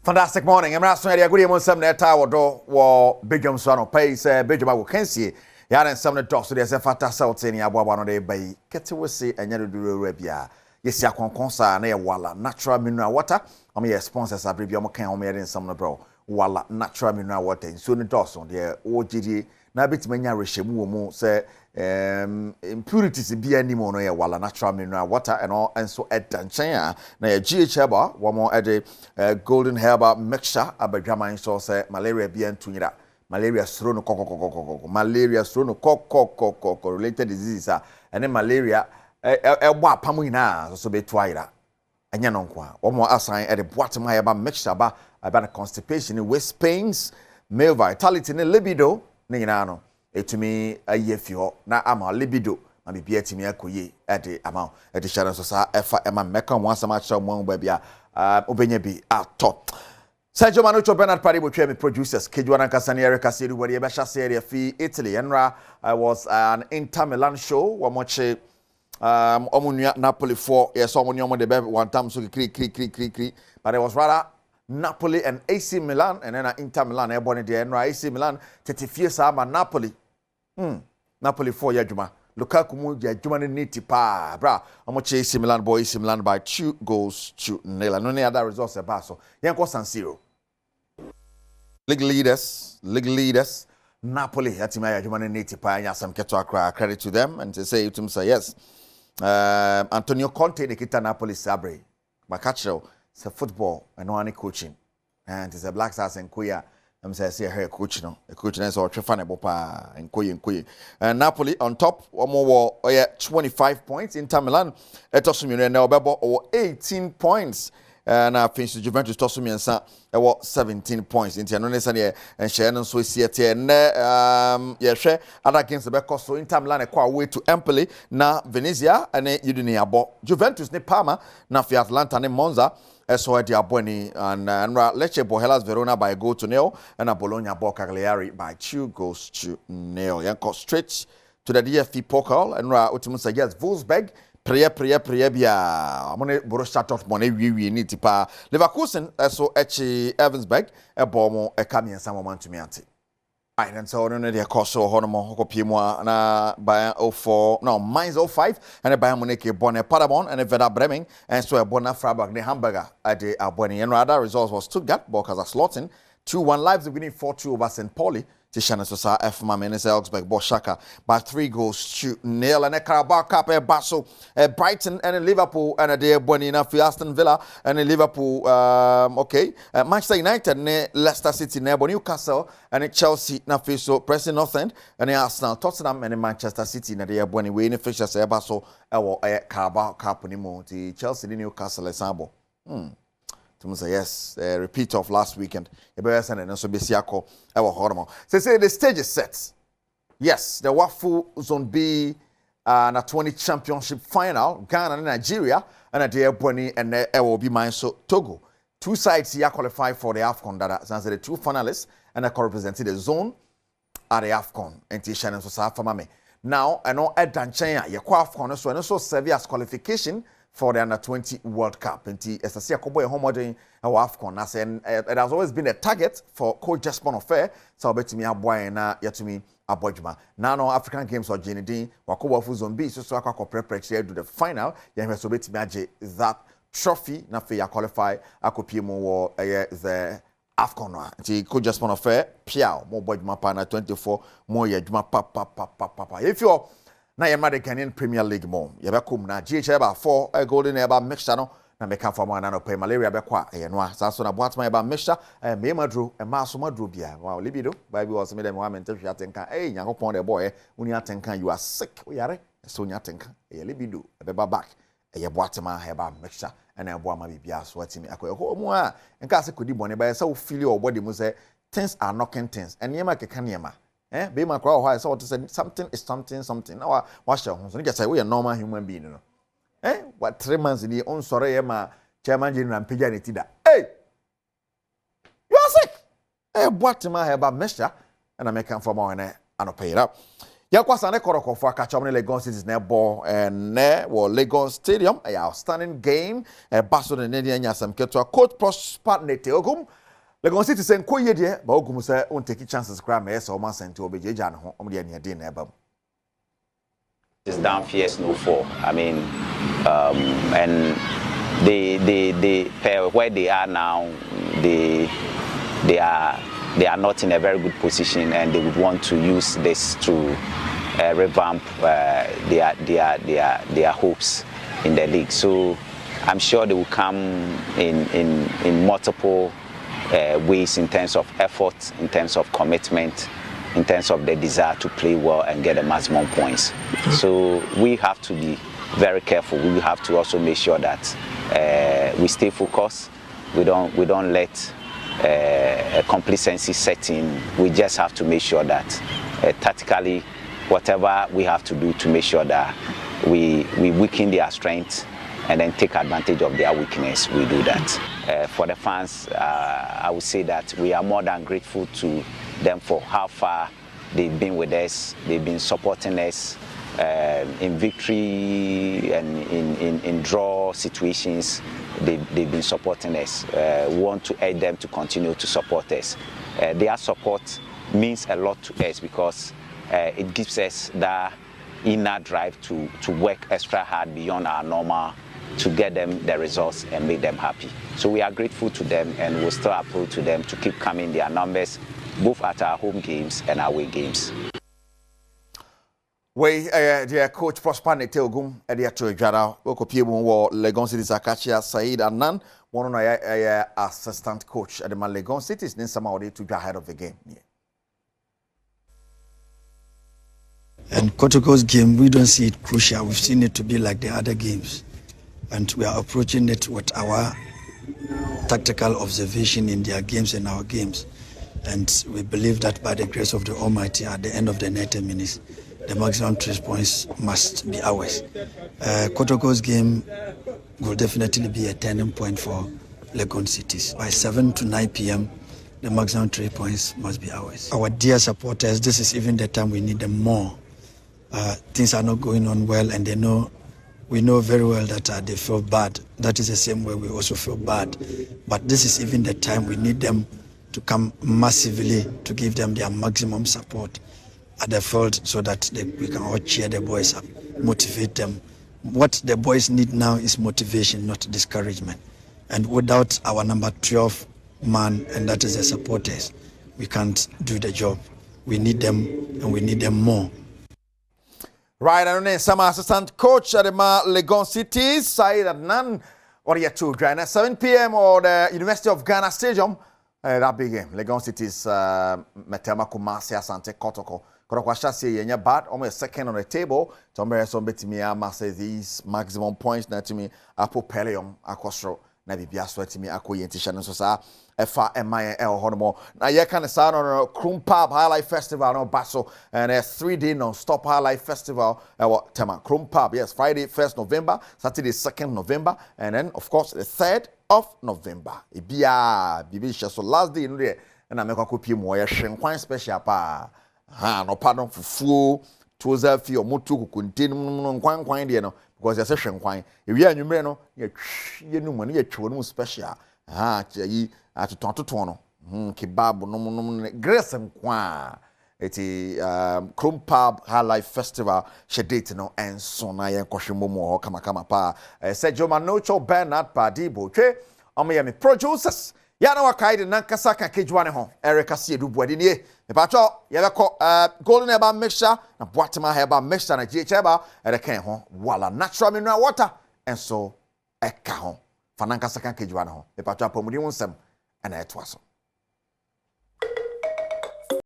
Fantastic morning. I'm asking you, good evening, some net tower door, war, Badwam Swano pays, Badwam will cancy. Yaran some of the dogs, there's a fata south in Yabuano de Bay, Ketawasi, and Yadu Arabia. Yes, ya consa, near Walla, natural mineral water. I mean, sponsors are Bibiamo can made in some bro, Walla, natural mineral water, and soon the dogs on the OGD. Now, bit many Rishamu say, impurities be any more no wala natural mineral water and all and so at Tanchaya na GH herba one more at the golden herba mixture abajama so say malaria be and tunira malaria strono koko malaria strono koko related diseases and then malaria wa pamu ina so be twaira anya no kwa one more assign at the bottom herba mixture about constipation waist pains male vitality ne libido ne ina no etumi ayefio na ama libido ma bibia etimi akoye ede ama ede share so sa efa ema meka mo asama kira mo ba bia obenya bi ato Sergio Manucho Bernard Pari Botwe me producers Kejwana Kasani Erica Siri where be sha serie fi Italy enra was an Inter Milan show we moche omunua Napoli for yes omunua mo de be one time so kri but it was rather Napoli and AC Milan and then Inter Milan e boni de enra AC Milan 34 sa ma Napoli Napoli 4 yadwuma Lukaku mu yadwuma ne niti pa bra omoche AC Milan boy AC Milan by 2-0 no any other results about so yenko San Siro league leaders Napoli yatima yadwuma ne niti pa nya some keto akra credit to them and to say to say yes Antonio Conte de kita Napoli sabre makacho it's football and no any coaching and it's a Black Stars and Kuya I'm say here coach no a coach is or Trefanebo pa and Koyi and Napoli on top one more 25 points Inter Milan etosumi na obebo or 18 points and I finished Juventus tosumi ensa e 17 points Inter no nesa ne and share no so siete na hwe other games be cost so Inter Milan e kwa away to Empoli na Venezia and Udine abo Juventus ne Parma na fi Atalanta ne Monza so at Aboni and Lecce Hellas Verona by 1-0 and Bologna Cagliari by 2-0. Yanko straight to the DFB Pokal and Utimus yes Wolfsburg prayer bia amone Borussia Dortmund we need to pa Leverkusen so Evansberg e bomo e kamien some moment to me anti. Right, and so on the course so honomo hokopimo na by 04 no minus 05 and a Bayern Munich Bonne Paderborn and a Werder Bremen and so a Bonner Freiburg the Hamburger at the Aboni and other results was Stuttgart Bokaza Slotten 2-1 lives winning 4-2 over St. Pauli to Shannon Sosa F Mamenes Augsburg Boschaka by 3-0 and a Carabao Cup a Basel Brighton and a Liverpool and a day Bonina for Aston Villa and a Liverpool Manchester United ne Leicester City ne Newcastle and a Chelsea na Fiso Preston North End and a Arsenal Tottenham and a Manchester City na day Boni we ne fixtures e Basel e Carabao Cup ni mo ti Chelsea ni Newcastle Sabo say yes, repeat of last weekend. So say the stage is set. Yes, the Wafu Zone B na 20 championship final, Ghana and Nigeria, and a dear Bonnie and will be mine so Togo. Two sides here qualify for the AFCON that are the two finalists and I represented the zone at the AFCON and Tishan so South Mame. Now I know Ed Danchaya, your AFCON so and also serve as qualification for the under 20 World Cup. And as I say, Akobo Homodin AFCON. And it has always been a target for Coach Jasper Fair. So I bet me a boy and yatumi a boyjuma. Now no African Games or Jenny Wakobo Fuzombi, so I can prepare to the final. You have to bet me that trophy. Na fe ya qualify Akopimo or the AFCON. Coach Jasper Fair, Piao, more boyjuma pa na 24, more yajuma pa. If you're na yema de Ghanaian Premier League mo yebekum na GH ba 4 golden eba mixture no na meka fa mo na no pay malaria be kwa no asaso na boatman eba mixture me madro e ma so madro bia wow libido bible was me dem wa mente hwa tenka yakopon de boy uni atenka you are sick o yare so uni atenka libido e be back e boatman eba mixture and e boa ma bibia so atimi akoy mu a nka se kodi bone ba say wo feel your body mu say things are knocking things and yema keka niema be my crowd why so to say something is something now wash your so just say we are normal human being no what 3 months in the on sorry ma chairman general pija ne tida you are sick what ma have a measure and I make come for more and pay it up Yakwasa ne koroko for Kachomne Lagos Cities ne ball and ne wo Lagos Stadium a outstanding game Basso de Ndia Nyasam Ketwa coach Prosper Neteogum Lagos Cities en ko yedie ba ogum say on take chances kra me so man sent obejeja ne ho omde ne dey na ebam. It's down fierce no fall. I mean and they where they are now they are not in a very good position, and they would want to use this to revamp their hopes in the league. So I'm sure they will come in multiple ways in terms of effort, in terms of commitment, in terms of the desire to play well and get the maximum points. So we have to be very careful. We have to also make sure that we stay focused. We don't let a complacency set in. We just have to make sure that tactically, whatever we have to do to make sure that we weaken their strength and then take advantage of their weakness, we do that. For the fans, I would say that we are more than grateful to them for how far they've been with us. They've been supporting us in victory and in draw situations. They've been supporting us. We want to urge them to continue to support us. Their support means a lot to us because it gives us that inner drive to work extra hard beyond our normal to get them the results and make them happy. So we are grateful to them, and we'll still appeal to them to keep coming their numbers, both at our home games and away games. We dear coach Prosper Neteogum edia to Jara okopie mu wo Lagos Cities Akachia Said Anan one on assistant coach at the Lagos Cities nin sama ode to go ahead of the game. And Kotoko's game, we don't see it crucial. We've seen it to be like the other games, and we are approaching it with our tactical observation in their games and our games. And we believe that by the grace of the Almighty, at the end of the 90 minutes, the maximum 3 points must be ours. Kotoko's game will definitely be a turning point for Lagos Cities. By 7 to 9 p.m., the maximum 3 points must be ours. Our dear supporters, this is even the time we need them more. Things are not going on well, and we know very well that they feel bad. That is the same way we also feel bad. But this is even the time we need them to come massively to give them their maximum support at the field so that we can all cheer the boys up, motivate them. What the boys need now is motivation, not discouragement. And without our number 12 man, and that is the supporters, we can't do the job. We need them, and we need them more. Right, and then some assistant coach at the Lagos Cities, Said Adnan, or yet to join at 7 p.m. or the University of Ghana Stadium. That big game, Lagos Cities, Metema Kumasi Asante Kotoko. Korokwasha say yenya bad, almost second on the table. Tombe so betimi ama these maximum points na timi apo peleum akosro na bibia so timi akoyentisha no so sa efa emaye honomo. Na ye kan sa no Krumpab Highlight Festival no baso and a 3-day non-stop Highlight Festival tema Krumpab, yes, Friday 1st November, Saturday 2nd November, and then of course the 3rd of November. Ibia bibisha so last day no dey na mekwa kopie mo ye hwenkwan special pa. No pardon fufu toza fi omoto kukuntin nkwan de no because you say hwenkwan ewi anwumre no ye numu no ye two no special yi atoton no kebab no grace nkwa eti Krumpab Highlight Festival shedate no enso na ye nkohwemomo ho kama pa Sergio Manocho Bernard Padibo twe omoyemi producers ya na wakaide nankasa kan kejwane ho Erica Siedu Buade nie me pacho ye beko golden eba mixture na boatema heba mixture na GH eba kan ho wala natural mineral water enso eka ho fa nankasa kan kejwane ho me pacho apomudi wonsem ana etwaso